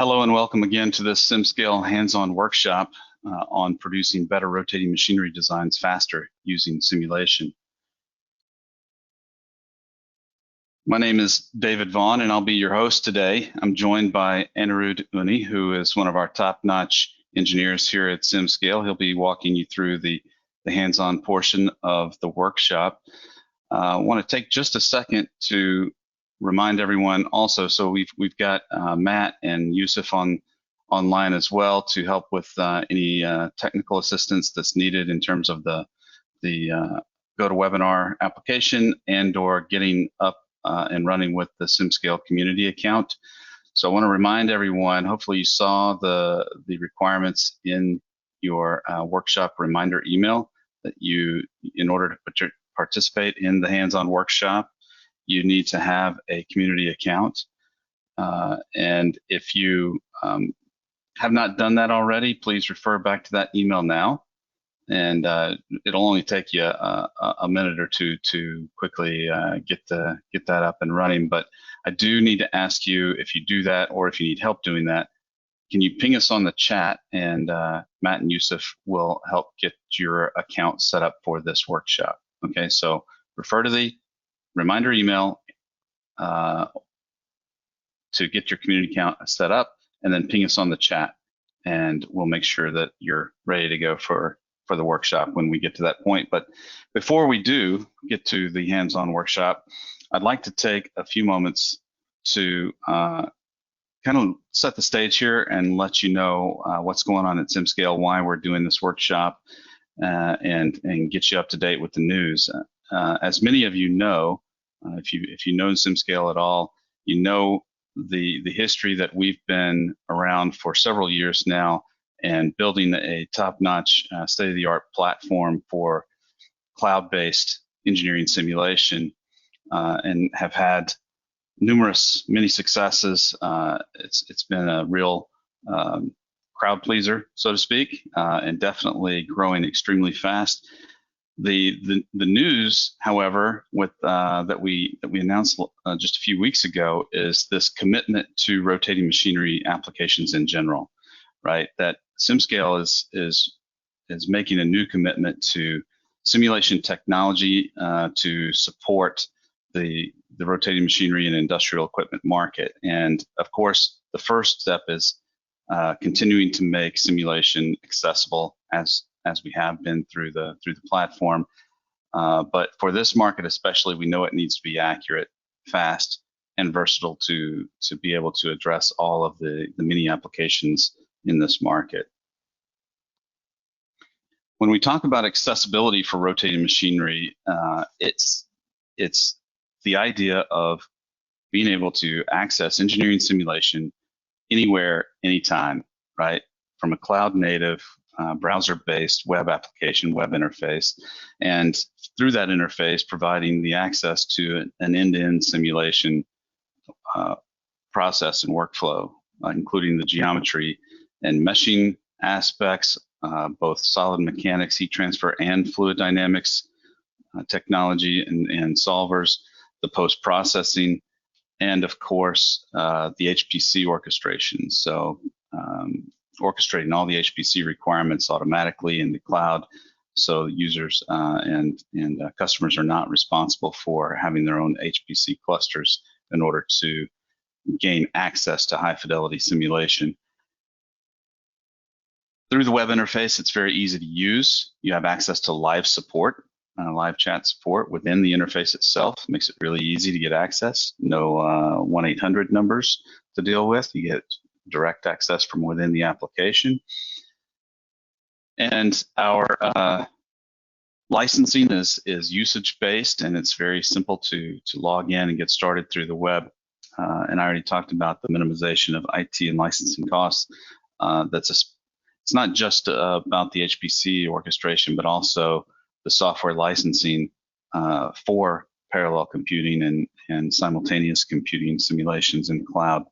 Hello and welcome again to this SimScale hands-on workshop on producing better rotating machinery designs faster using simulation. My name is David Vaughn and I'll be your host today. I'm joined by Anirudh Uni, who is one of our top-notch engineers here at SimScale. He'll be walking you through the hands-on portion of the workshop. I want to take just a second to remind everyone also, so we've got Matt and Yusuf online as well to help with any technical assistance that's needed in terms of the GoToWebinar application and or getting up and running with the SimScale community account. So I want to remind everyone, hopefully you saw the requirements in your workshop reminder email that in order to participate in the hands-on workshop, you need to have a community account. And if you have not done that already, please refer back to that email now. And it'll only take you a minute or two to quickly get that up and running. But I do need to ask you, if you do that or if you need help doing that, can you ping us on the chat, and Matt and Yusuf will help get your account set up for this workshop. Okay, so refer to the reminder email to get your community account set up, and then ping us on the chat, and we'll make sure that you're ready to go for the workshop when we get to that point. But before we do get to the hands-on workshop, I'd like to take a few moments to kind of set the stage here and let you know what's going on at SimScale, why we're doing this workshop, and get you up to date with the news. As many of you know, if you know SimScale at all, you know the history that we've been around for several years now and building a top-notch, state-of-the-art platform for cloud-based engineering simulation, and have had many successes. It's been a real crowd pleaser, so to speak, and definitely growing extremely fast. The news, however, with that we announced just a few weeks ago, is this commitment to rotating machinery applications in general, right? That SimScale is making a new commitment to simulation technology to support the rotating machinery and industrial equipment market. And of course, the first step is continuing to make simulation accessible as we have been through the platform. But for this market especially, we know it needs to be accurate, fast, and versatile to be able to address all of the many applications in this market. When we talk about accessibility for rotating machinery, it's the idea of being able to access engineering simulation anywhere, anytime, right? From a cloud-native, browser-based web application, web interface, and through that interface, providing the access to an end-to-end simulation process and workflow, including the geometry and meshing aspects, both solid mechanics, heat transfer, and fluid dynamics technology and solvers, the post-processing, and of course, the HPC orchestration. So orchestrating all the HPC requirements automatically in the cloud, so users and customers are not responsible for having their own HPC clusters in order to gain access to high fidelity simulation. Through the web interface, it's very easy to use. You have access to live support, live chat support within the interface itself. Makes it really easy to get access. No 1-800 numbers to deal with. You get direct access from within the application. And our licensing is usage-based, and it's very simple to log in and get started through the web. And I already talked about the minimization of IT and licensing costs. It's not just about the HPC orchestration, but also the software licensing for parallel computing and simultaneous computing simulations in the cloud.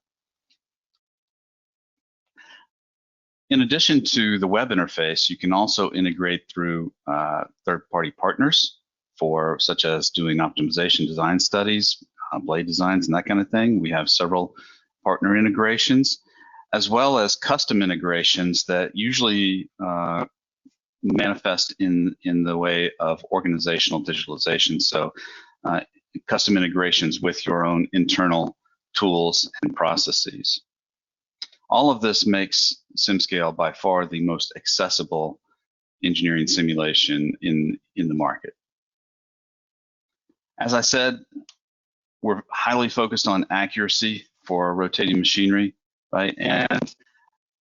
In addition to the web interface, you can also integrate through third-party partners such as doing optimization design studies, blade designs, and that kind of thing. We have several partner integrations. as well as custom integrations that usually manifest in the way of organizational digitalization. So custom integrations with your own internal tools and processes. All of this makes SimScale by far the most accessible engineering simulation in the market. As I said, we're highly focused on accuracy for rotating machinery, right? And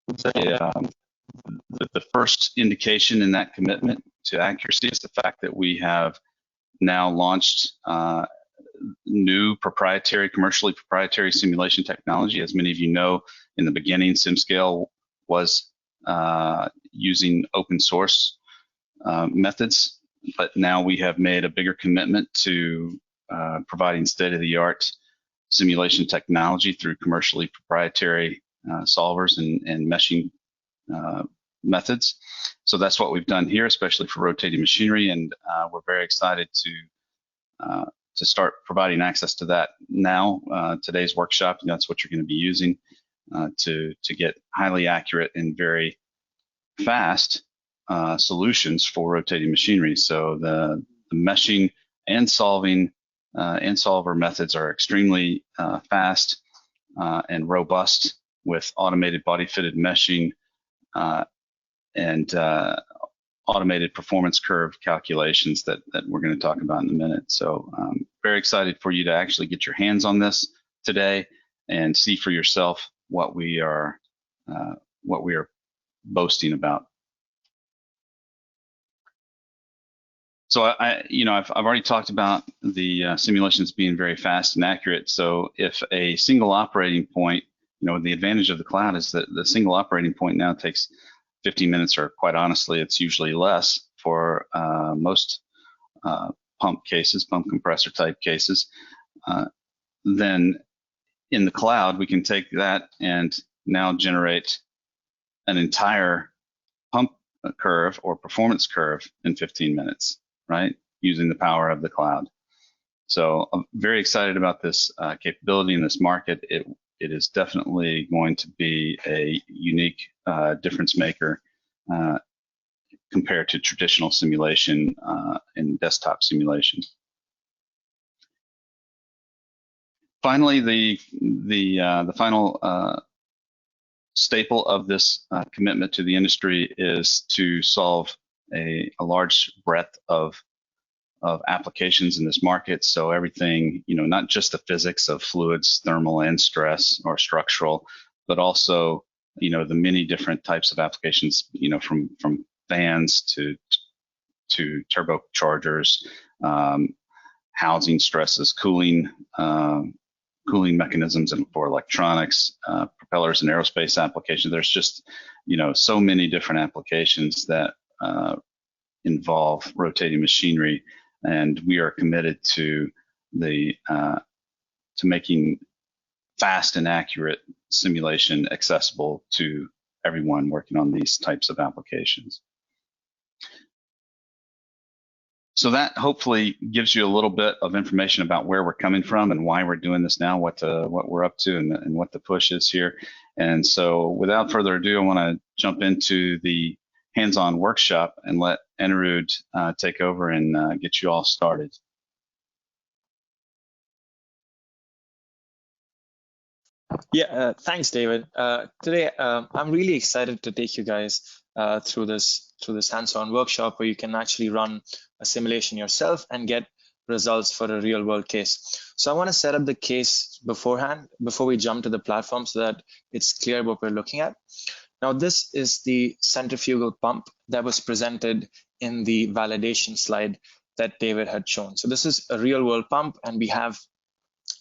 the first indication in that commitment to accuracy is the fact that we have now launched new commercially proprietary simulation technology. As many of you know, in the beginning, SimScale was using open source methods, but now we have made a bigger commitment to providing state-of-the-art simulation technology through commercially proprietary solvers and meshing methods. So that's what we've done here, especially for rotating machinery, and we're very excited to start providing access to that now. Today's workshop, and that's what you're going to be using to get highly accurate and very fast solutions for rotating machinery. So the meshing and solving and solver methods are extremely fast and robust with automated body-fitted meshing and automated performance curve calculations that we're going to talk about in a minute. So very excited for you to actually get your hands on this today and see for yourself what we are boasting about. So I've already talked about the simulations being very fast and accurate. So if a single operating point, the advantage of the cloud is that the single operating point now takes 15 minutes, or quite honestly, it's usually less for most pump compressor type cases. Then in the cloud, we can take that and now generate an entire pump curve or performance curve in 15 minutes, right? Using the power of the cloud. So I'm very excited about this capability in this market. It is definitely going to be a unique difference maker compared to traditional simulation and desktop simulation. Finally, the final staple of this commitment to the industry is to solve a large breadth of applications in this market. So everything, not just the physics of fluids, thermal and stress or structural, but also, the many different types of applications, from fans to turbochargers, housing stresses, cooling mechanisms, and for electronics, propellers and aerospace applications. There's just, so many different applications that involve rotating machinery, and we are committed to making fast and accurate simulation accessible to everyone working on these types of applications. So that hopefully gives you a little bit of information about where we're coming from and why we're doing this now, what we're up to, and what the push is here. And so without further ado, I want to jump into the hands-on workshop and let Anirudh take over and get you all started. Yeah, thanks, David. Today, I'm really excited to take you guys through this hands-on workshop where you can actually run a simulation yourself and get results for a real-world case. So I want to set up the case beforehand before we jump to the platform so that it's clear what we're looking at. Now, this is the centrifugal pump that was presented in the validation slide that David had shown. So this is a real-world pump, and we have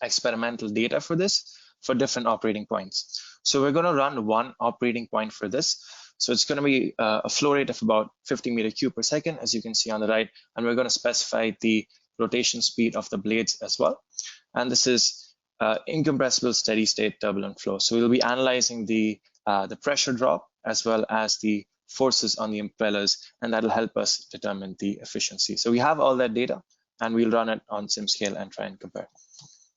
experimental data for this for different operating points. So we're going to run one operating point for this. So it's going to be a flow rate of about 50 meter cube per second, as you can see on the right, and we're going to specify the rotation speed of the blades as well. And this is incompressible steady state turbulent flow. So we'll be analyzing the pressure drop as well as the forces on the impellers, and that'll help us determine the efficiency. So we have all that data, and we'll run it on SimScale and try and compare.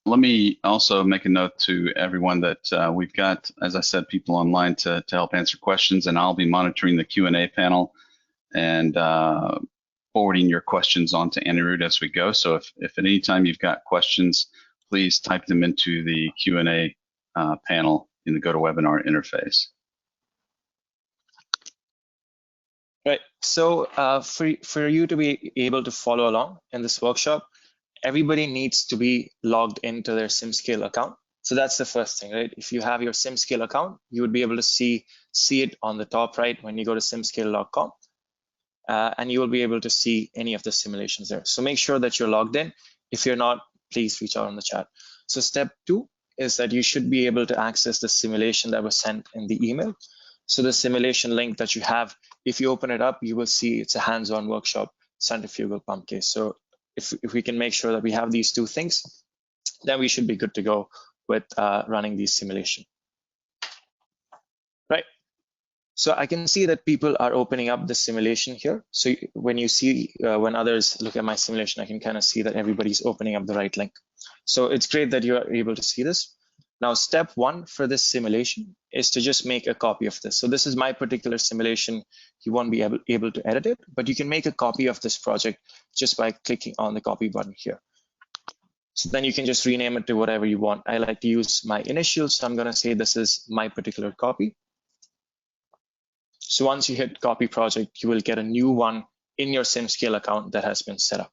Let me also make a note to everyone that we've got, as I said, people online to help answer questions, and I'll be monitoring the Q&A panel and forwarding your questions on to Anirudh as we go. So if at any time you've got questions, please type them into the Q&A panel in the GoToWebinar interface. Right. So for you to be able to follow along in this workshop, everybody needs to be logged into their SimScale account. So that's the first thing, right? If you have your SimScale account, you would be able to see it on the top right when you go to simscale.com. And you will be able to see any of the simulations there. So make sure that you're logged in. If you're not, please reach out on the chat. So step 2 is that you should be able to access the simulation that was sent in the email. So the simulation link that you have, if you open it up, you will see it's a hands-on workshop centrifugal pump case. So if we can make sure that we have these 2 things, then we should be good to go with running these simulation. Right. So I can see that people are opening up the simulation here. So when you see, when others look at my simulation, I can kind of see that everybody's opening up the right link. So it's great that you are able to see this. Now, step 1 for this simulation is to just make a copy of this. So this is my particular simulation. You won't be able to edit it, but you can make a copy of this project just by clicking on the copy button here. So then you can just rename it to whatever you want. I like to use my initials, so I'm going to say this is my particular copy. So once you hit copy project, you will get a new one in your SimScale account that has been set up.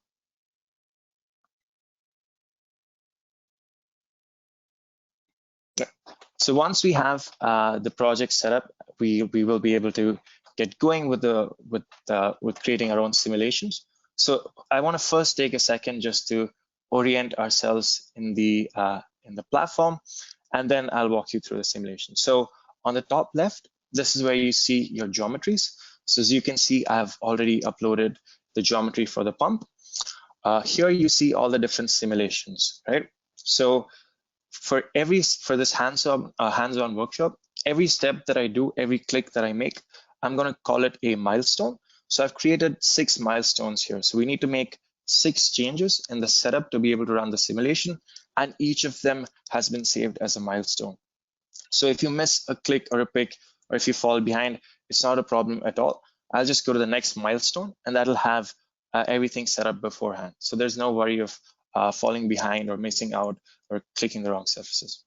So once we have the project set up, we will be able to get going with creating our own simulations. So I want to first take a second just to orient ourselves in the platform, and then I'll walk you through the simulation. So on the top left, this is where you see your geometries. So as you can see, I've already uploaded the geometry for the pump. Here you see all the different simulations, right? So for this hands-on workshop, every step that I do, every click that I make, I'm going to call it a milestone. So I've created 6 milestones here. So we need to make 6 changes in the setup to be able to run the simulation, and each of them has been saved as a milestone. So if you miss a click or a pick, or if you fall behind, it's not a problem at all. I'll just go to the next milestone, and that'll have everything set up beforehand. So there's no worry of falling behind or missing out or clicking the wrong surfaces.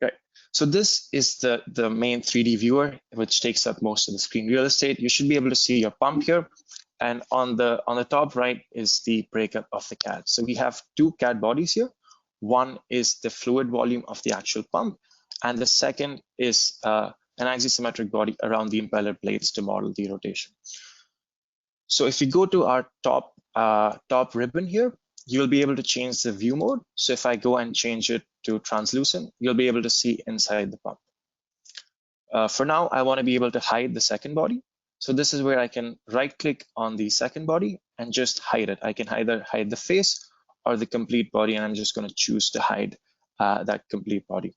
Right. So this is the main 3D viewer, which takes up most of the screen real estate. You should be able to see your pump here. And on the top right is the breakup of the CAD. So we have 2 CAD bodies here. One is the fluid volume of the actual pump, and the second is an axisymmetric body around the impeller blades to model the rotation. So if you go to our top ribbon here, you'll be able to change the view mode. So if I go and change it to translucent, you'll be able to see inside the pump. For now, I want to be able to hide the second body. So this is where I can right click on the second body and just hide it. I can either hide the face or the complete body, and I'm just going to choose to hide that complete body.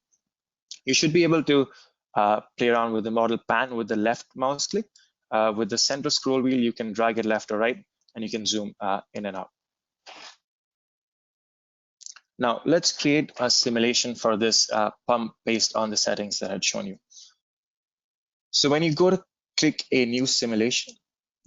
You should be able to play around with the model pan with the left mouse click. With the center scroll wheel, you can drag it left or right, and you can zoom in and out. Now let's create a simulation for this pump based on the settings that I'd shown you. So when you go to click a new simulation,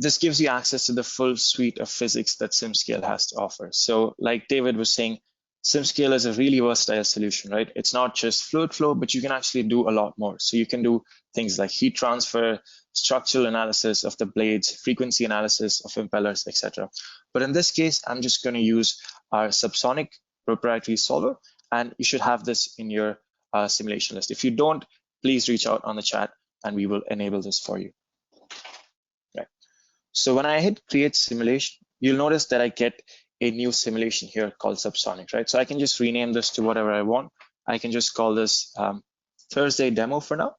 this gives you access to the full suite of physics that SimScale has to offer. So like David was saying, SimScale is a really versatile solution, right? It's not just fluid flow, but you can actually do a lot more. So you can do things like heat transfer, structural analysis of the blades, frequency analysis of impellers, etc. But in this case, I'm just going to use our subsonic proprietary solver, and you should have this in your simulation list. If you don't, please reach out on the chat and we will enable this for you. Right. So when I hit create simulation, you'll notice that I get a new simulation here called subsonic, right? So I can just rename this to whatever I want. I can just call this Thursday demo for now,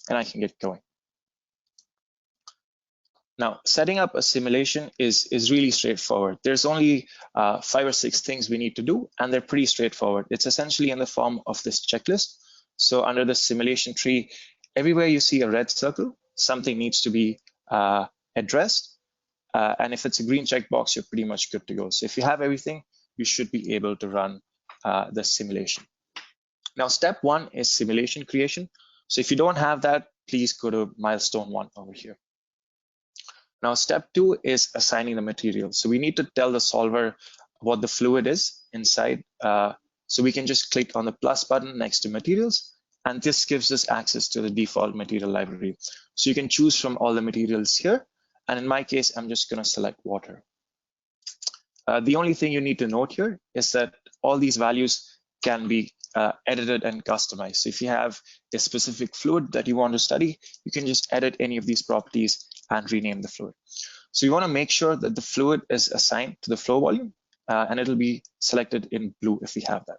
and I can get going. Now, setting up a simulation is really straightforward. There's only 5 or 6 things we need to do, and they're pretty straightforward. It's essentially in the form of this checklist. So under the simulation tree, everywhere you see a red circle, something needs to be addressed. And if it's a green checkbox, you're pretty much good to go. So if you have everything, you should be able to run the simulation. Now, step 1 is simulation creation. So if you don't have that, please go to milestone 1 over here. Now, step 2 is assigning the material. So we need to tell the solver what the fluid is inside. So we can just click on the plus button next to materials, and this gives us access to the default material library. So you can choose from all the materials here. And in my case, I'm just going to select water. The only thing you need to note here is that all these values can be edited and customized. So if you have a specific fluid that you want to study, you can just edit any of these properties and rename the fluid. So you want to make sure that the fluid is assigned to the flow volume, and it'll be selected in blue if we have that.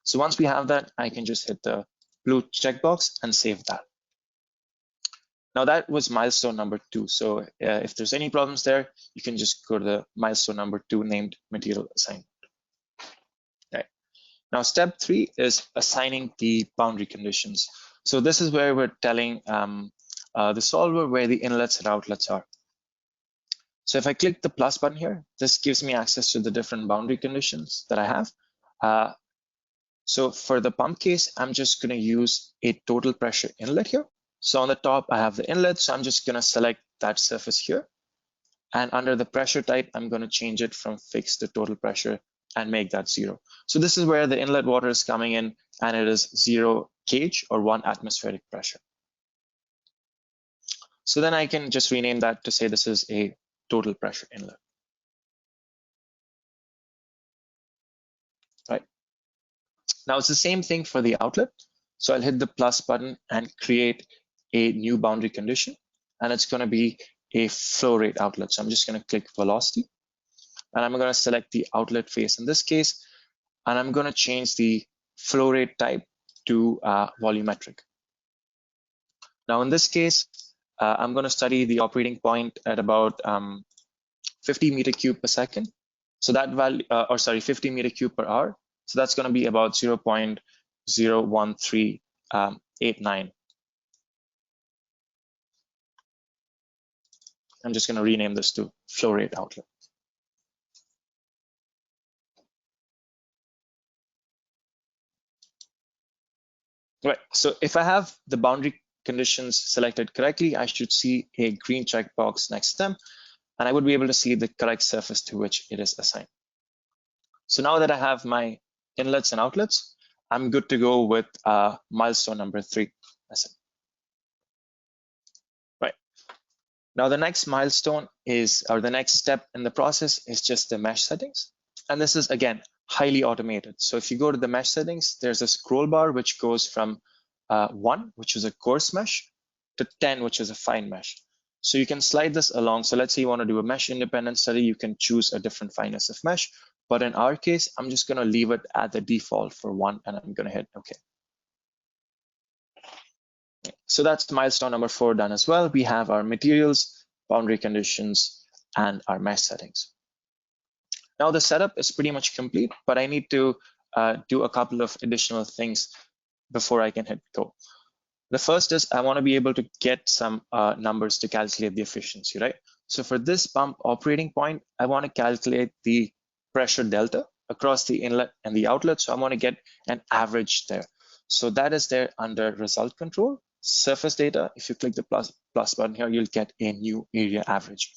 So once we have that, I can just hit the blue checkbox and save that. Now that was milestone number 2. So if there's any problems there, you can just go to the milestone number 2 named material assignment. Right. Now step 3 is assigning the boundary conditions. So this is where we're telling the solver where the inlets and outlets are. So if I click the plus button here, this gives me access to the different boundary conditions that I have. So for the pump case, I'm just going to use a total pressure inlet here. So on the top, I have the inlet. So I'm just going to select that surface here. And under the pressure type, I'm going to change it from fixed to total pressure and make that 0. So this is where the inlet water is coming in, and it is 0 kg or 1 atmospheric pressure. So then I can just rename that to say this is a total pressure inlet. Right. Now it's the same thing for the outlet. So I'll hit the plus button and create a new boundary condition, and it's going to be a flow rate outlet. So I'm just going to click velocity, and I'm going to select the outlet face in this case, and I'm going to change the flow rate type to volumetric. Now in this case, I'm going to study the operating point at about 50 meter cube per second. So that value, 50 meter cube per hour. So that's going to be about 0.01389. I'm just going to rename this to flow rate outlet. Right. So if I have the boundary conditions selected correctly, I should see a green checkbox next to them, and I would be able to see the correct surface to which it is assigned. So now that I have my inlets and outlets, I'm good to go with milestone number 3. Right. Now the next milestone is, or the next step in the process is just the mesh settings. And this is, again, highly automated. So if you go to the mesh settings, there's a scroll bar which goes from 1, which is a coarse mesh, to 10, which is a fine mesh. So you can slide this along. So let's say you want to do a mesh independent study, you can choose a different fineness of mesh. But in our case, I'm just going to leave it at the default for 1, and I'm going to hit OK. So that's milestone number 4 done as well. We have our materials, boundary conditions, and our mesh settings. Now the setup is pretty much complete, but I need to do a couple of additional things before I can hit go. The first is I want to be able to get some numbers to calculate the efficiency, right? So for this pump operating point, I want to calculate the pressure delta across the inlet and the outlet. So I want to get an average there. So that is there under result control, surface data. If you click the plus button here, you'll get a new area average.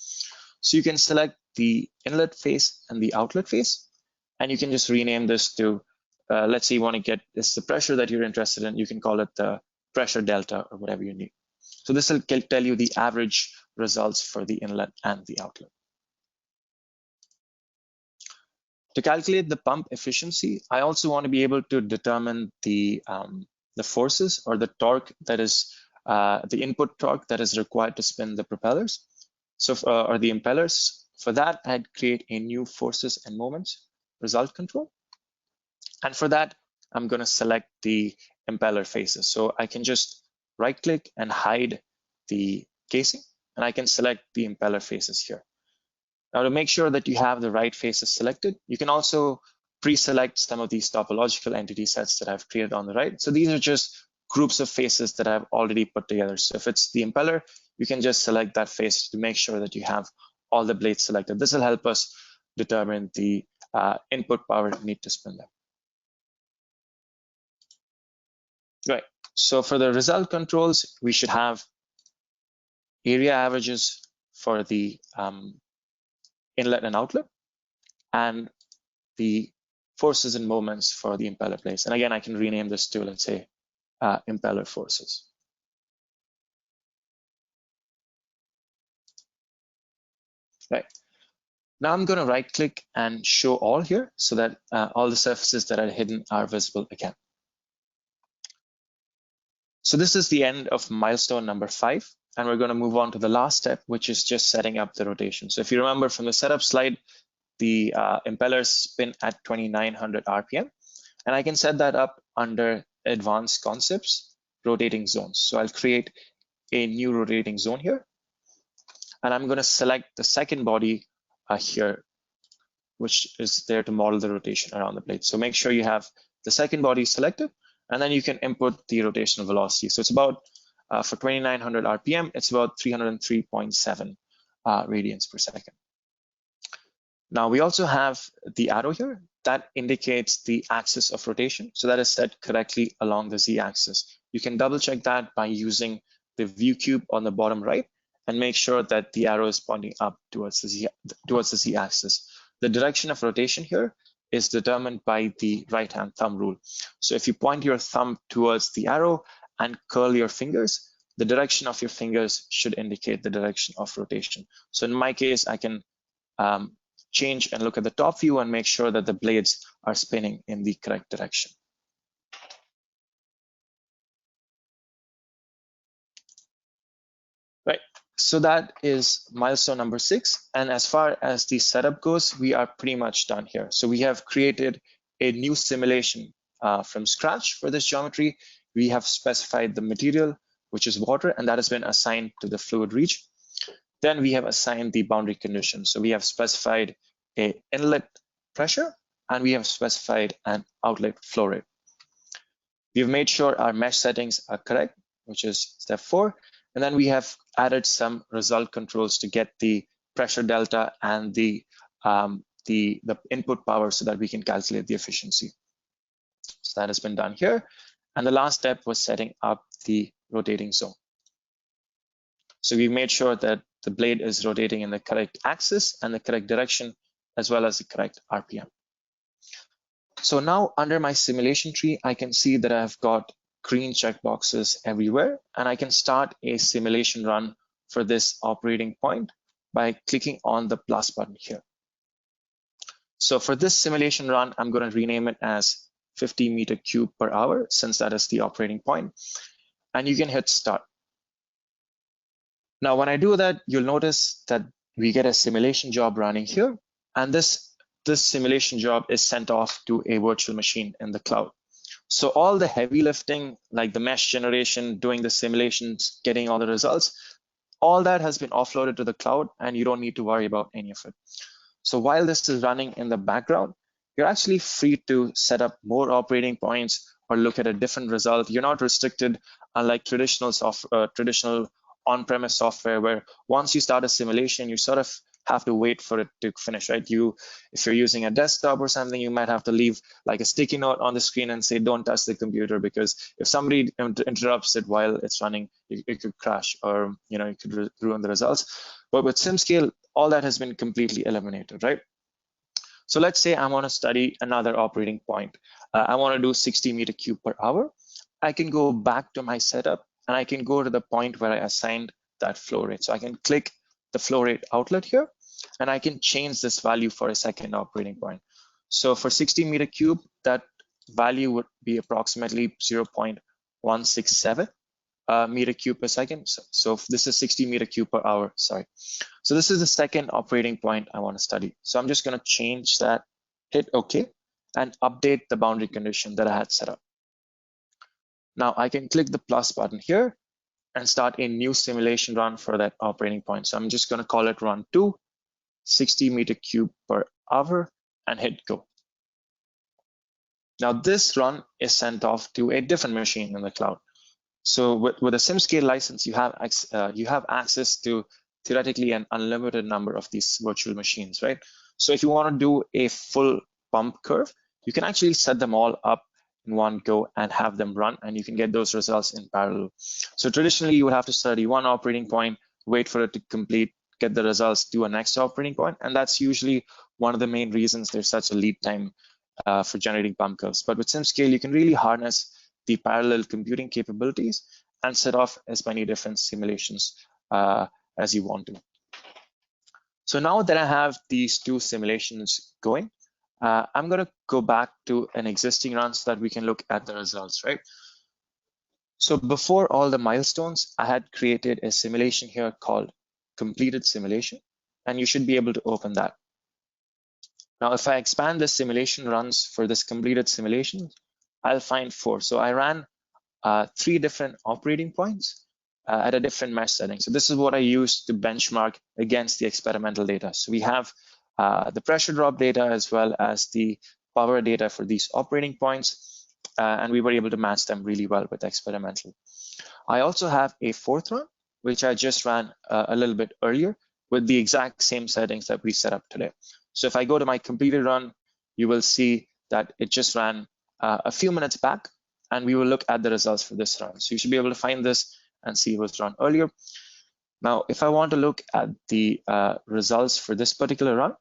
So you can select the inlet face and the outlet face, and you can just rename this to, let's say you want to get this the pressure that you're interested in. You can call it the pressure delta or whatever you need. So this will tell you the average results for the inlet and the outlet. To calculate the pump efficiency, I also want to be able to determine the forces or the torque that is the input torque that is required to spin the propellers. So or the impellers. For that, I'd create a new forces and moments result control. And for that, I'm going to select the impeller faces. So I can just right click and hide the casing, and I can select the impeller faces here. Now to make sure that you have the right faces selected, you can also pre-select some of these topological entity sets that I've created on the right. So these are just groups of faces that I've already put together. So if it's the impeller, you can just select that face to make sure that you have all the blades selected. This will help us determine the input power need to spin them. Right, so for the result controls, we should have area averages for the inlet and outlet, and the forces and moments for the impeller blades. And again, I can rename this to, let's say, impeller forces. Right. Now I'm going to right click and show all here so that all the surfaces that are hidden are visible again. So this is the end of milestone number 5, and we're going to move on to the last step, which is just setting up the rotation. So if you remember from the setup slide, the impellers spin at 2900 RPM, and I can set that up under advanced concepts, rotating zones. So I'll create a new rotating zone here, and I'm going to select the second body here, which is there to model the rotation around the blade. So make sure you have the second body selected, and then you can input the rotational velocity. So it's about, for 2900 RPM, it's about 303.7 radians per second. Now we also have the arrow here that indicates the axis of rotation. So that is set correctly along the z-axis. You can double check that by using the view cube on the bottom right and make sure that the arrow is pointing up towards the z-axis. The direction of rotation here is determined by the right-hand thumb rule. So if you point your thumb towards the arrow and curl your fingers, the direction of your fingers should indicate the direction of rotation. So in my case, I can change and look at the top view and make sure that the blades are spinning in the correct direction. Right, so that is milestone number 6. And as far as the setup goes, we are pretty much done here. So we have created a new simulation from scratch for this geometry. We have specified the material, which is water, and that has been assigned to the fluid region. Then we have assigned the boundary conditions. So we have specified an inlet pressure, and we have specified an outlet flow rate. We've made sure our mesh settings are correct, which is step 4. And then we have added some result controls to get the pressure delta and the input power so that we can calculate the efficiency. So that has been done here. And the last step was setting up the rotating zone. So we made sure that the blade is rotating in the correct axis and the correct direction, as well as the correct RPM. So now under my simulation tree, I can see that I've got green checkboxes everywhere, and I can start a simulation run for this operating point by clicking on the plus button here. So for this simulation run, I'm going to rename it as 50 meter cube per hour, since that is the operating point, and you can hit start. Now, when I do that, you'll notice that we get a simulation job running here, and this simulation job is sent off to a virtual machine in the cloud. So all the heavy lifting, like the mesh generation, doing the simulations, getting all the results, all that has been offloaded to the cloud, and you don't need to worry about any of it. So while this is running in the background, you're actually free to set up more operating points or look at a different result. You're not restricted, unlike traditional on-premise software, where once you start a simulation, you sort of have to wait for it to finish, right? If you're using a desktop or something, you might have to leave like a sticky note on the screen and say, don't touch the computer, because if somebody interrupts it while it's running, it could crash, or it could ruin the results. But with SimScale, all that has been completely eliminated, right? So let's say I want to study another operating point. I want to do 60 meter cube per hour. I can go back to my setup, and I can go to the point where I assigned that flow rate. So I can click the flow rate outlet here, and I can change this value for a second operating point. So for 60 meter cube, that value would be approximately 0.167 meter cube per second. So this is 60 meter cube per hour, sorry. So this is the second operating point I want to study. So I'm just going to change that, hit OK, and update the boundary condition that I had set up. Now I can click the plus button here and start a new simulation run for that operating point. So I'm just going to call it run 2, 60 meter cube per hour, and hit go. Now this run is sent off to a different machine in the cloud. So with a SimScale license, you have access to theoretically an unlimited number of these virtual machines, right? So if you want to do a full pump curve, you can actually set them all up in one go and have them run, and you can get those results in parallel. So traditionally, you would have to study one operating point, wait for it to complete, get the results, do a next operating point, and that's usually one of the main reasons there's such a lead time for generating pump curves. But with SimScale, you can really harness the parallel computing capabilities and set off as many different simulations as you want to. So now that I have these two simulations going, I'm going to go back to an existing run so that we can look at the results, right? So before all the milestones, I had created a simulation here called completed simulation, and you should be able to open that. Now, if I expand the simulation runs for this completed simulation, I'll find 4. So I ran 3 different operating points at a different mesh setting. So this is what I used to benchmark against the experimental data. So we have the pressure drop data as well as the power data for these operating points, and we were able to match them really well with experimental. I also have a 4th run, which I just ran a little bit earlier with the exact same settings that we set up today. So if I go to my completed run, you will see that it just ran a few minutes back, and we will look at the results for this run. So you should be able to find this and see it was run earlier. Now, if I want to look at the results for this particular run,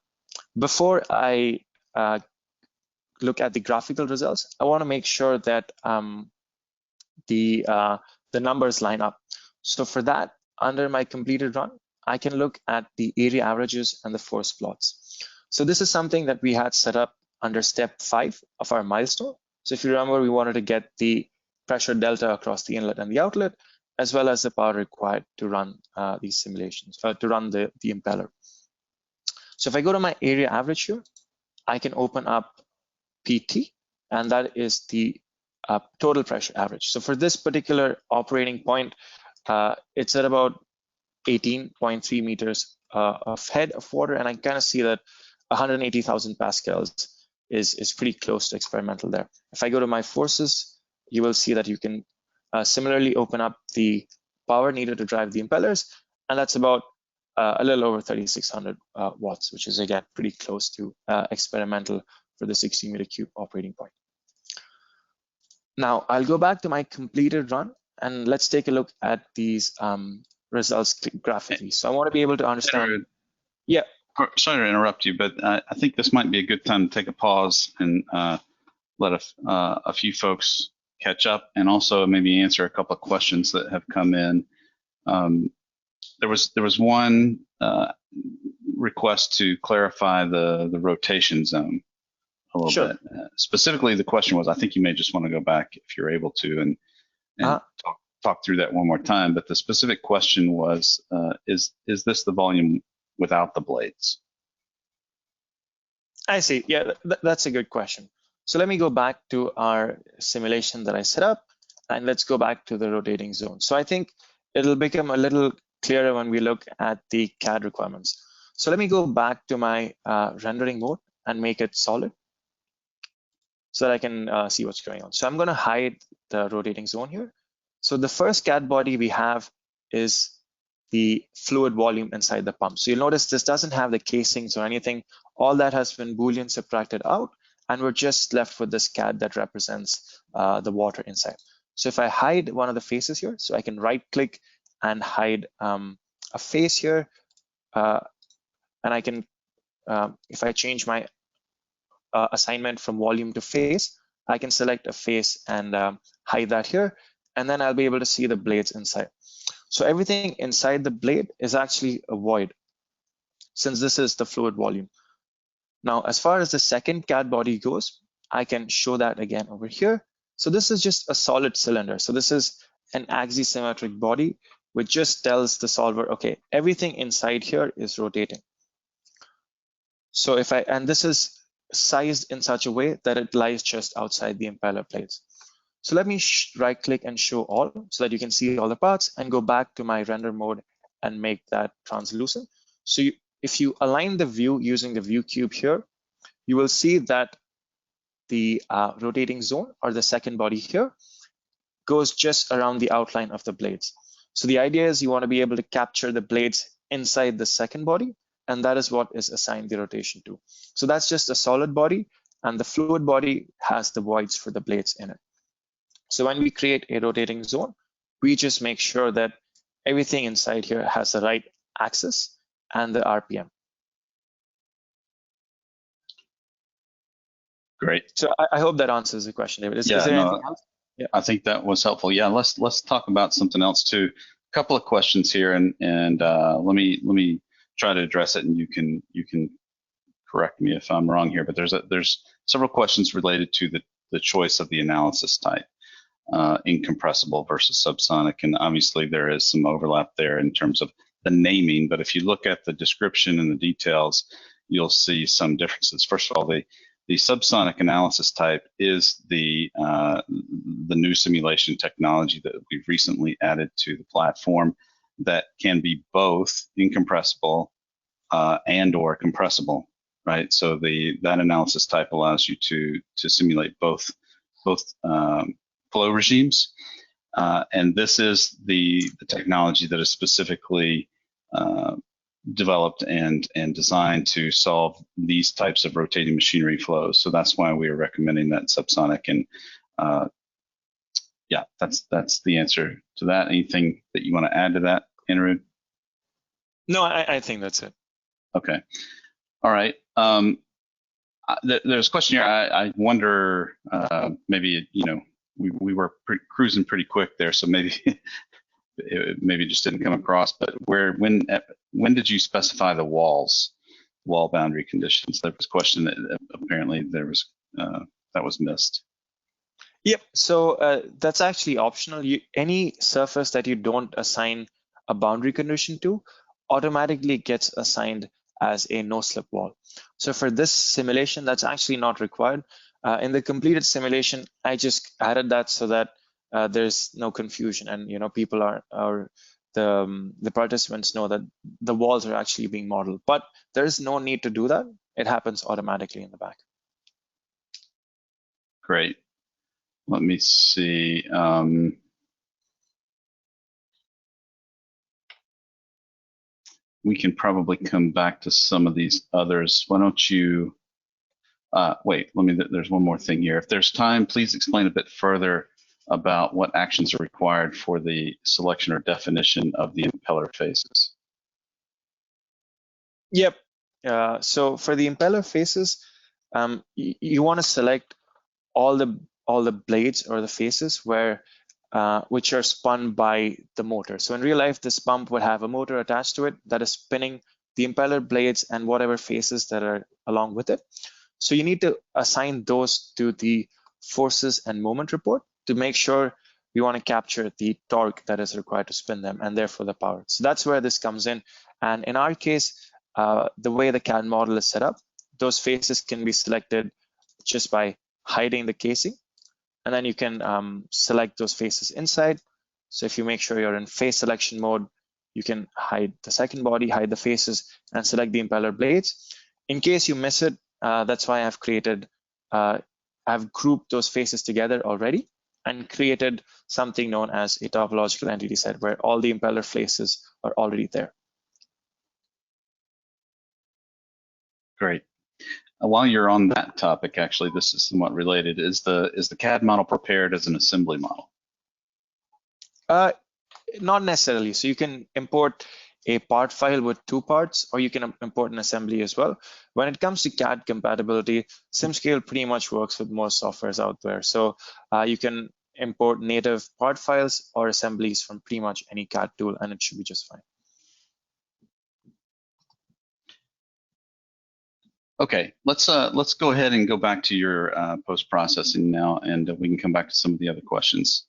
before I look at the graphical results, I want to make sure that the numbers line up. So for that, under my completed run, I can look at the area averages and the force plots. So this is something that we had set up under step 5 of our milestone. So if you remember, we wanted to get the pressure delta across the inlet and the outlet, as well as the power required to run these simulations, to run the impeller. So if I go to my area average here, I can open up PT, and that is the total pressure average. So for this particular operating point, it's at about 18.3 meters of head of water, and I kind of see that 180,000 pascals is pretty close to experimental there. If I go to my forces, you will see that you can similarly open up the power needed to drive the impellers, and that's about a little over 3,600 watts, which is again pretty close to experimental for the 60 meter cube operating point. Now I'll go back to my completed run, and let's take a look at these results graphically. So I want to be able to understand. Yeah. Sorry to interrupt you, but I think this might be a good time to take a pause and let a few folks catch up, and also maybe answer a couple of questions that have come in. There was one request to clarify the rotation zone a little bit. Specifically, the question was, I think you may just want to go back if you're able to and talk through that one more time. But the specific question was, is this the volume without the blades? I see. Yeah, that's a good question. So let me go back to our simulation that I set up, and let's go back to the rotating zone. So I think it'll become a little clearer when we look at the CAD requirements. So let me go back to my rendering mode and make it solid so that I can see what's going on. So I'm going to hide the rotating zone here. So the first CAD body we have is the fluid volume inside the pump. So you'll notice this doesn't have the casings or anything. All that has been Boolean subtracted out, and we're just left with this CAD that represents the water inside. So if I hide one of the faces here, so I can right click and hide a face here, and I can, if I change my assignment from volume to face, I can select a face and hide that here, and then I'll be able to see the blades inside. So everything inside the blade is actually a void, since this is the fluid volume. Now, as far as the second CAD body goes, I can show that again over here. So this is just a solid cylinder. So this is an axisymmetric body, which just tells the solver, okay, everything inside here is rotating. So if and this is sized in such a way that it lies just outside the impeller plates. So let me right click and show all so that you can see all the parts, and go back to my render mode and make that translucent. So if you align the view using the view cube here, you will see that the rotating zone, or the second body here, goes just around the outline of the blades. So the idea is you want to be able to capture the blades inside the second body, and that is what is assigned the rotation to. So that's just a solid body, and the fluid body has the voids for the blades in it. So when we create a rotating zone, we just make sure that everything inside here has the right axis and the RPM. Great. So I hope that answers the question, David. Is there anything else? Yeah, I think that was helpful. Yeah, let's talk about something else too. A couple of questions here, and let me try to address it, and you can correct me if I'm wrong here. But there's several questions related to the choice of the analysis type, incompressible versus subsonic, and obviously there is some overlap there in terms of the naming. But if you look at the description and the details, you'll see some differences. First of all, the subsonic analysis type is the new simulation technology that we've recently added to the platform that can be both incompressible and or compressible, right? So that analysis type allows you to simulate both flow regimes, and this is the technology that is specifically developed and designed to solve these types of rotating machinery flows. So that's why we are recommending that subsonic. And yeah, that's the answer to that. Anything that you want to add to that, Anirudh? No, I think that's it. Okay. All right. There's a question here. I wonder, maybe, we were cruising pretty quick there, so maybe it just didn't come across. But when did you specify the wall boundary conditions? There was a question that apparently there was that was missed. Yep. So that's actually optional. Any surface that you don't assign a boundary condition to automatically gets assigned as a no-slip wall. So for this simulation, that's actually not required. In the completed simulation, I just added that so that there's no confusion, and people the participants know that the walls are actually being modeled. But there is no need to do that. It happens automatically in the back. Great. Let me see. We can probably come back to some of these others. Why don't you, wait, there's one more thing here. If there's time, please explain a bit further about what actions are required for the selection or definition of the impeller faces. Yep. So for the impeller faces, you want to select all the blades or the faces which are spun by the motor. So in real life, this pump would have a motor attached to it that is spinning the impeller blades and whatever faces that are along with it. So you need to assign those to the forces and moment report to make sure we want to capture the torque that is required to spin them and therefore the power. So that's where this comes in. And in our case, the way the CAD model is set up, those faces can be selected just by hiding the casing. And then you can select those faces inside. So if you make sure you're in face selection mode, you can hide the second body, hide the faces, and select the impeller blades. In case you miss it, that's why I've grouped those faces together already and created something known as a topological entity set where all the impeller faces are already there. Great. While you're on that topic, actually, this is somewhat related. Is the CAD model prepared as an assembly model? Not necessarily. So you can import a part file with 2 parts, or you can import an assembly as well. When it comes to CAD compatibility, SimScale pretty much works with most softwares out there. So you can import native part files or assemblies from pretty much any CAD tool, and it should be just fine. Okay, let's go ahead and go back to your post-processing now, and we can come back to some of the other questions.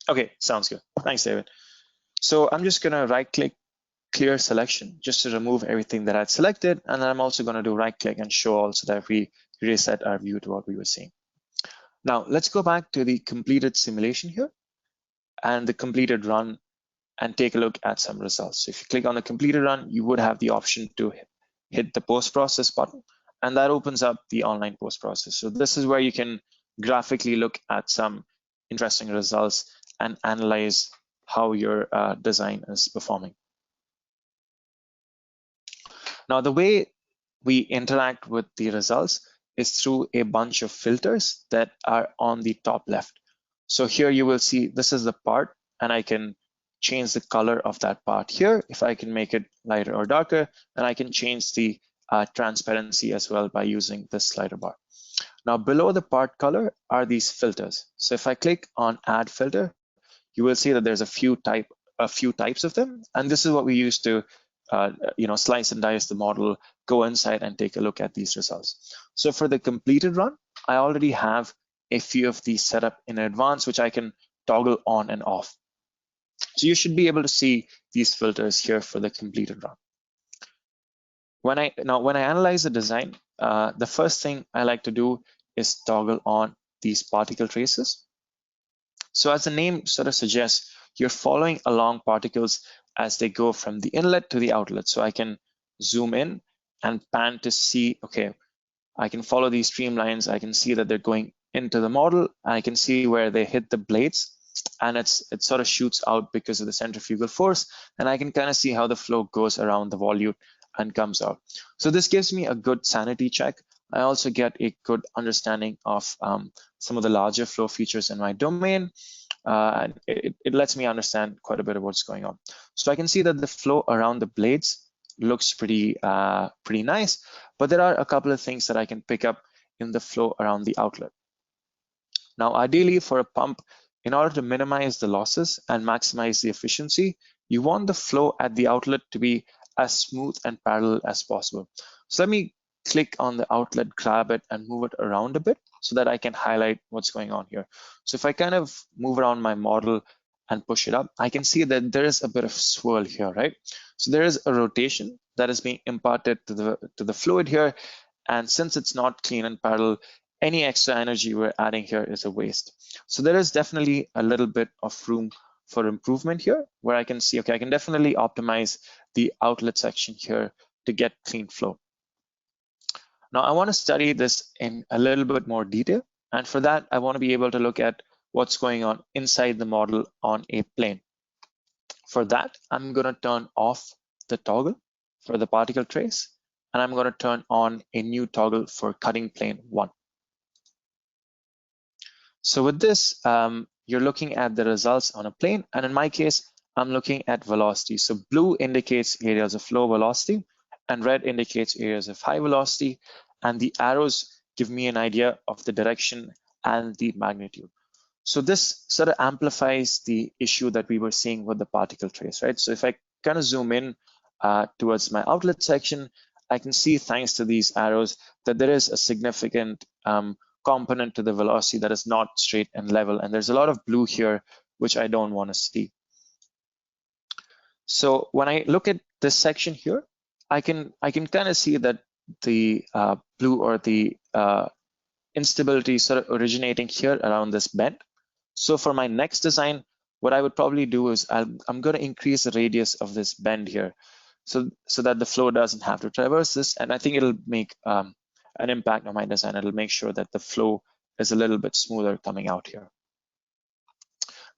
Okay, sounds good. Thanks, David. So I'm just gonna right-click clear selection just to remove everything that I'd selected, and then I'm also gonna do right-click and show all so that we reset our view to what we were seeing. Now let's go back to the completed simulation here and the completed run and take a look at some results. So if you click on the completed run, you would have the option to hit the post-process button, and that opens up the online post-process. So this is where you can graphically look at some interesting results and analyze how your design is performing. Now, the way we interact with the results is through a bunch of filters that are on the top left. So here you will see this is the part, and I can change the color of that part here. If I can make it lighter or darker, and I can change the transparency as well by using this slider bar. Now below the part color are these filters. So if I click on add filter, you will see that there's a few types of them, and this is what we use to slice and dice the model, go inside and take a look at these results. So for the completed run, I already have a few of these set up in advance, which I can toggle on and off. So you should be able to see these filters here for the completed run. When I analyze the design, the first thing I like to do is toggle on these particle traces. So as the name sort of suggests, you're following along particles as they go from the inlet to the outlet. So I can zoom in and pan to see, okay, I can follow these streamlines. I can see that they're going into the model. I can see where they hit the blades, and it sort of shoots out because of the centrifugal force. And I can kind of see how the flow goes around the volute and comes out. So this gives me a good sanity check. I also get a good understanding of some of the larger flow features in my domain. And it lets me understand quite a bit of what's going on. So I can see that the flow around the blades looks pretty nice, but there are a couple of things that I can pick up in the flow around the outlet. Now, ideally for a pump, in order to minimize the losses and maximize the efficiency, you want the flow at the outlet to be as smooth and parallel as possible. So let me click on the outlet, grab it, and move it around a bit so that I can highlight what's going on here. So if I kind of move around my model and push it up, I can see that there is a bit of swirl here, right? So there is a rotation that is being imparted to the fluid here. And since it's not clean and parallel, any extra energy we're adding here is a waste. So there is definitely a little bit of room for improvement here, where I can see, okay, I can definitely optimize the outlet section here to get clean flow. Now I want to study this in a little bit more detail. And for that, I want to be able to look at what's going on inside the model on a plane. For that, I'm going to turn off the toggle for the particle trace, and I'm going to turn on a new toggle for cutting plane 1. So with this, you're looking at the results on a plane, and in my case, I'm looking at velocity. So blue indicates areas of low velocity, and red indicates areas of high velocity, and the arrows give me an idea of the direction and the magnitude. So this sort of amplifies the issue that we were seeing with the particle trace, right? So if I kind of zoom in towards my outlet section, I can see, thanks to these arrows, that there is a significant component to the velocity that is not straight and level. And there's a lot of blue here, which I don't want to see. So when I look at this section here, I can kind of see that the blue or the instability sort of originating here around this bend. So for my next design, what I would probably do is I'm going to increase the radius of this bend here, so that the flow doesn't have to traverse this. And I think it'll make an impact on my design. It'll make sure that the flow is a little bit smoother coming out here.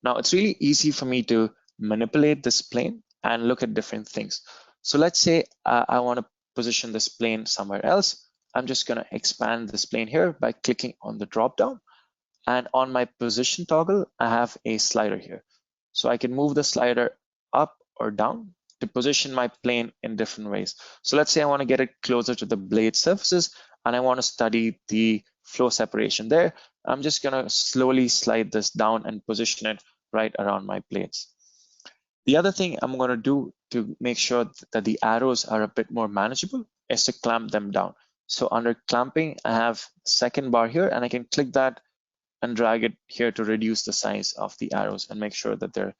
Now it's really easy for me to manipulate this plane and look at different things. So let's say I want to position this plane somewhere else. I'm just going to expand this plane here by clicking on the drop down. And on my position toggle, I have a slider here. So I can move the slider up or down to position my plane in different ways. So let's say I want to get it closer to the blade surfaces, and I want to study the flow separation there. I'm just going to slowly slide this down and position it right around my blades. The other thing I'm going to do to make sure that the arrows are a bit more manageable is to clamp them down. So under clamping, I have the second bar here, and I can click that and drag it here to reduce the size of the arrows and make sure that they're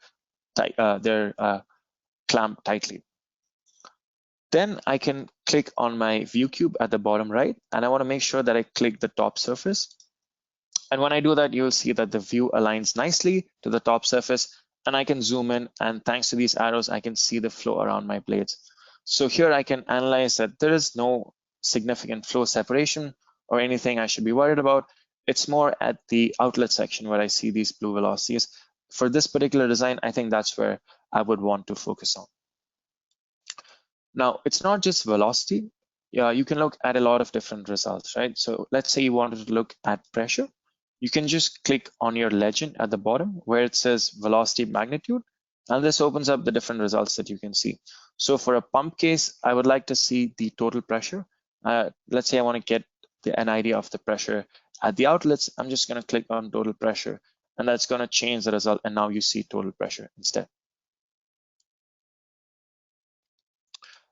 clamped tightly. Then I can click on my view cube at the bottom right, and I want to make sure that I click the top surface. And when I do that, you'll see that the view aligns nicely to the top surface, and I can zoom in, and thanks to these arrows, I can see the flow around my blades. So here I can analyze that there is no significant flow separation or anything I should be worried about. It's more at the outlet section where I see these blue velocities. For this particular design, I think that's where I would want to focus on. Now, it's not just velocity. Yeah, you can look at a lot of different results, right? So let's say you wanted to look at pressure. You can just click on your legend at the bottom where it says velocity magnitude, and this opens up the different results that you can see. So for a pump case, I would like to see the total pressure. Let's say I want to get an idea of the pressure at the outlets. I'm just going to click on total pressure, and that's going to change the result. And now you see total pressure instead.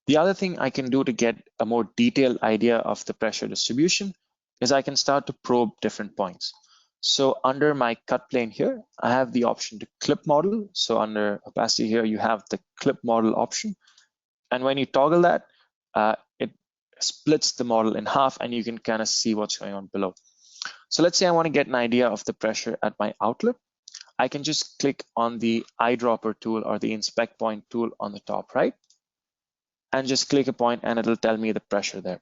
The other thing I can do to get a more detailed idea of the pressure distribution is I can start to probe different points. So under my cut plane here, I have the option to clip model. So under opacity here, you have the clip model option. And when you toggle that, it splits the model in half and you can kind of see what's going on below. So let's say I want to get an idea of the pressure at my outlet. I can just click on the eyedropper tool or the inspect point tool on the top right, and just click a point and it'll tell me the pressure there.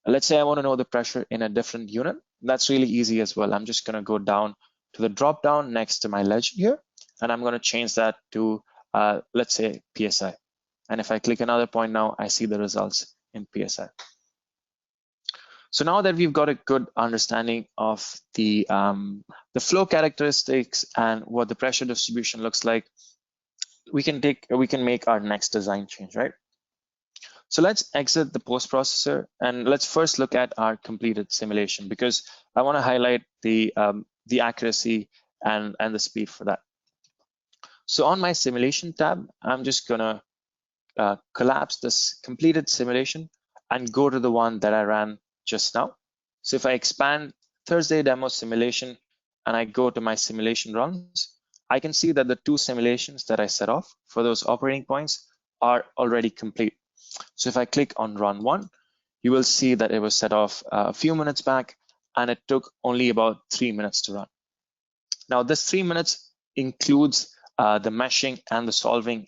Let's say I want to know the pressure in a different unit. That's really easy as well. I'm just going to go down to the drop down next to my legend here, and I'm going to change that to, let's say, PSI. And if I click another point now, I see the results in PSI. So now that we've got a good understanding of the flow characteristics and what the pressure distribution looks like, we can make our next design change, right? So let's exit the post processor and let's first look at our completed simulation, because I want to highlight the accuracy and the speed for that. So on my simulation tab, I'm just gonna collapse this completed simulation and go to the one that I ran just now. So if I expand Thursday demo simulation and I go to my simulation runs, I can see that the 2 simulations that I set off for those operating points are already complete. So if I click on run 1, you will see that it was set off a few minutes back and it took only about 3 minutes to run. Now this 3 minutes includes the meshing and the solving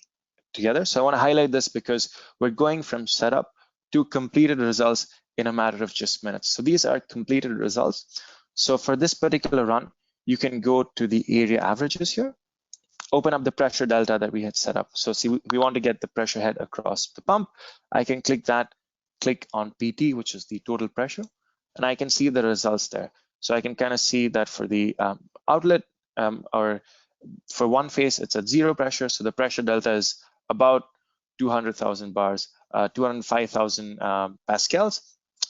together. So I want to highlight this because we're going from setup to completed results in a matter of just minutes. So these are completed results. So for this particular run, you can go to the area averages here, open up the pressure delta that we had set up. So see, we want to get the pressure head across the pump. I can click that, click on PT, which is the total pressure, and I can see the results there. So I can kind of see that for the outlet or for one phase, it's at 0 pressure. So the pressure delta is about 200,000 bars, 205,000 pascals,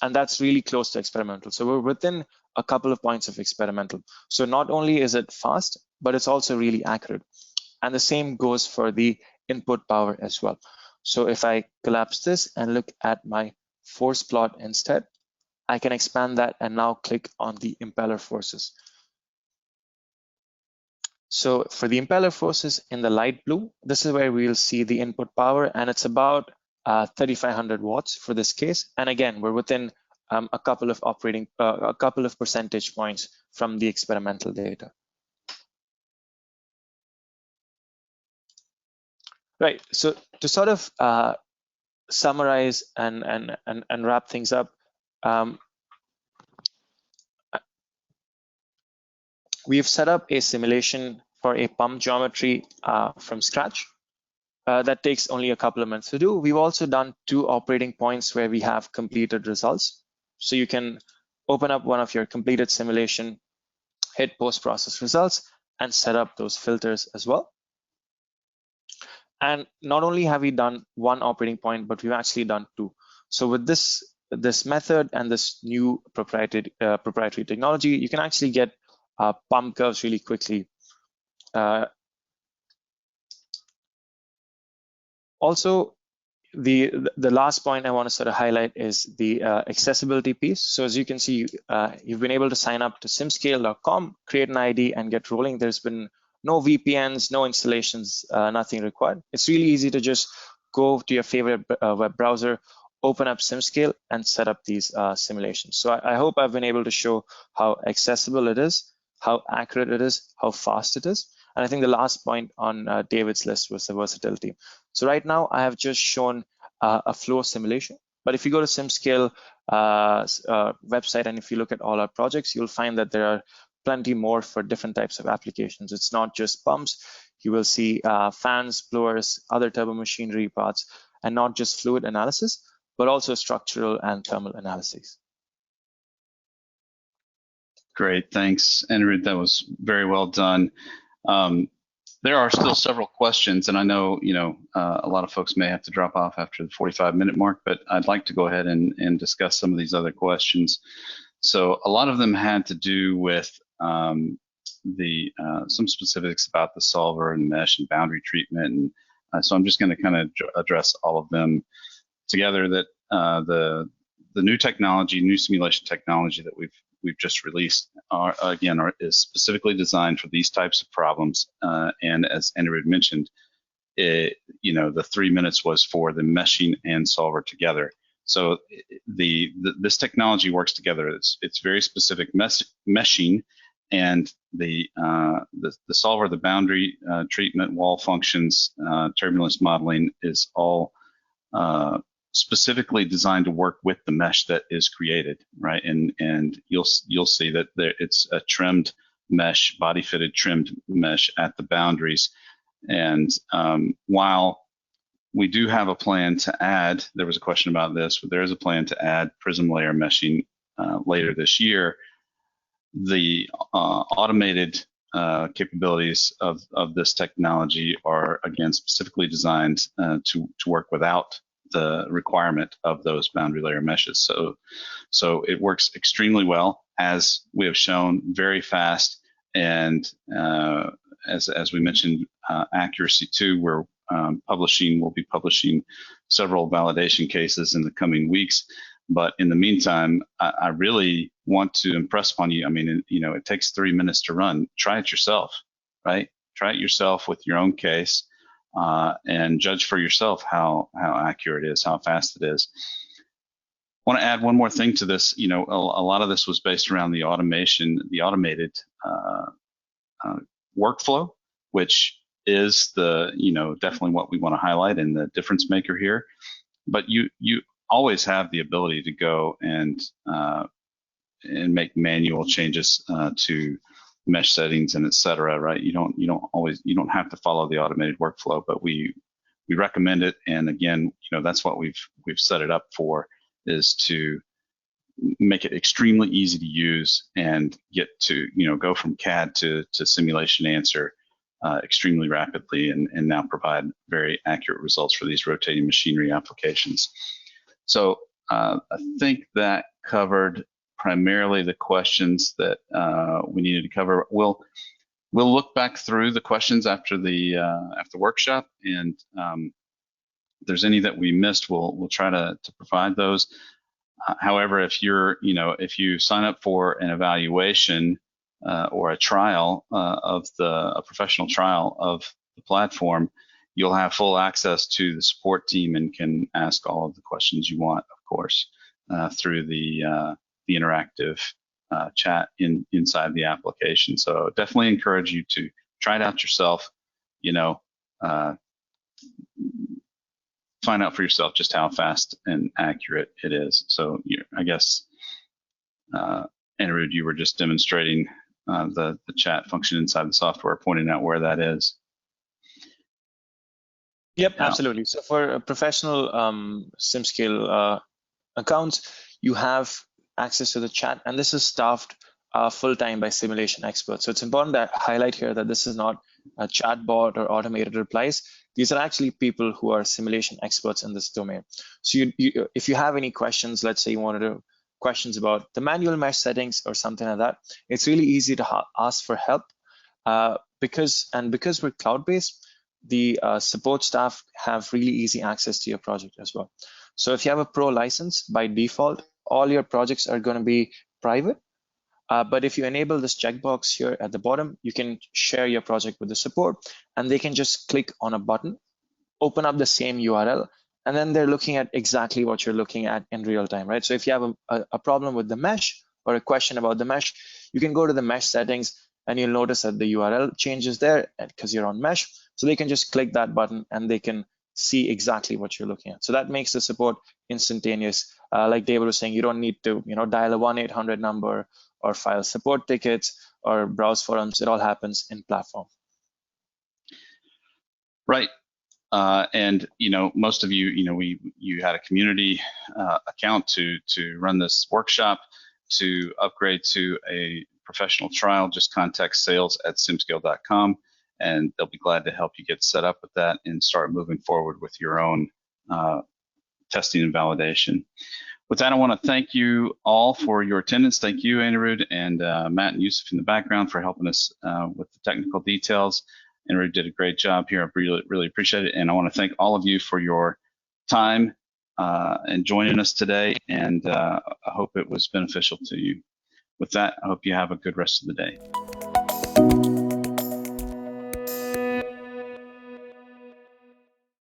and that's really close to experimental. So we're within a couple of points of experimental. So not only is it fast, but it's also really accurate. And the same goes for the input power as well. So if I collapse this and look at my force plot instead, I can expand that and now click on the impeller forces. So for the impeller forces in the light blue, this is where we'll see the input power, and it's about 3,500 watts for this case. And again, we're within a couple of percentage points from the experimental data. Right. So to sort of summarize and wrap things up, we've set up a simulation for a pump geometry from scratch. That takes only a couple of minutes to do. We've also done 2 operating points where we have completed results. So you can open up one of your completed simulation, hit post-process results, and set up those filters as well. And not only have we done 1 operating point, but we've actually done 2. So with this method and this new proprietary technology, you can actually get pump curves really quickly. Also, the last point I want to sort of highlight is the accessibility piece. So as you can see, you've been able to sign up to simscale.com, create an ID, and get rolling. There's been no VPNs, no installations, nothing required. It's really easy to just go to your favorite web browser, open up SimScale, and set up these simulations. So I hope I've been able to show how accessible it is, how accurate it is, how fast it is. And I think the last point on David's list was the versatility. So right now I have just shown a flow simulation, but if you go to SimScale website and if you look at all our projects, you'll find that there are plenty more for different types of applications. It's not just pumps. You will see fans, blowers, other turbo machinery parts, and not just fluid analysis, but also structural and thermal analyses. Great, thanks, Anirudh. That was very well done. There are still several questions, and I know a lot of folks may have to drop off after the 45-minute mark, but I'd like to go ahead and discuss some of these other questions. So a lot of them had to do with some specifics about the solver and mesh and boundary treatment, and so I'm just going to kind of address all of them together. That the new technology, new simulation technology that we've just released is specifically designed for these types of problems. And as Anirudh mentioned, the 3 minutes was for the meshing and solver together. So this technology works together. It's very specific meshing, and the solver, the boundary treatment, wall functions, turbulence modeling is all specifically designed to work with the mesh that is created, right? And you'll see that it's a trimmed mesh, body fitted trimmed mesh at the boundaries. And while we do have a plan to add, there was a question about this, but there is a plan to add prism layer meshing later this year. The automated capabilities of this technology are, again, specifically designed to work without the requirement of those boundary layer meshes. So it works extremely well, as we have shown, very fast, and as we mentioned, accuracy too. We'll be publishing several validation cases in the coming weeks. But in the meantime, I really want to impress upon you. I mean, it takes 3 minutes to run. Try it yourself, right? Try it yourself with your own case. And judge for yourself how accurate it is, how fast it is. I want to add one more thing to this. A lot of this was based around the automated workflow, which is definitely what we want to highlight and the difference maker here. But you always have the ability to go and make manual changes to mesh settings and et cetera, right? You don't have to follow the automated workflow, but we recommend it. And again, that's what we've set it up for, is to make it extremely easy to use and get to, go from CAD to simulation answer extremely rapidly, and now provide very accurate results for these rotating machinery applications. So I think that covered primarily the questions that we needed to cover. We'll look back through the questions after the workshop, and if there's any that we missed, we'll try to provide those. However, if you sign up for an evaluation or a trial a professional trial of the platform, you'll have full access to the support team and can ask all of the questions you want, of course, through the interactive chat inside the application. So definitely encourage you to try it out yourself. Find out for yourself just how fast and accurate it is. So I guess, Anirudh, you were just demonstrating the chat function inside the software, pointing out where that is. Yep, absolutely. So for professional SimScale accounts, you have access to the chat, and this is staffed full-time by simulation experts. So it's important to highlight here that this is not a chat bot or automated replies. These are actually people who are simulation experts in this domain. So if you have any questions, let's say you wanted to questions about the manual mesh settings or something like that, it's really easy to ask for help because we're cloud-based, the support staff have really easy access to your project as well. So if you have a pro license, by default, all your projects are going to be private. But if you enable this checkbox here at the bottom, you can share your project with the support, and they can just click on a button, open up the same URL, and then they're looking at exactly what you're looking at in real time, right? So if you have a problem with the mesh or a question about the mesh, you can go to the mesh settings, and you'll notice that the URL changes there because you're on mesh. So they can just click that button and they can see exactly what you're looking at. So that makes the support instantaneous. Like David was saying, you don't need to dial a 1-800 number or file support tickets or browse forums. It all happens in platform. Right. And most of you, you had a community account to run this workshop. To upgrade to a professional trial, just contact sales@simscale.com, and they'll be glad to help you get set up with that and start moving forward with your own testing and validation. With that, I want to thank you all for your attendance. Thank you, Anirudh, and Matt and Yusuf in the background for helping us with the technical details. Anirudh did a great job here. I really appreciate it. And I want to thank all of you for your time and joining us today. And I hope it was beneficial to you. With that, I hope you have a good rest of the day.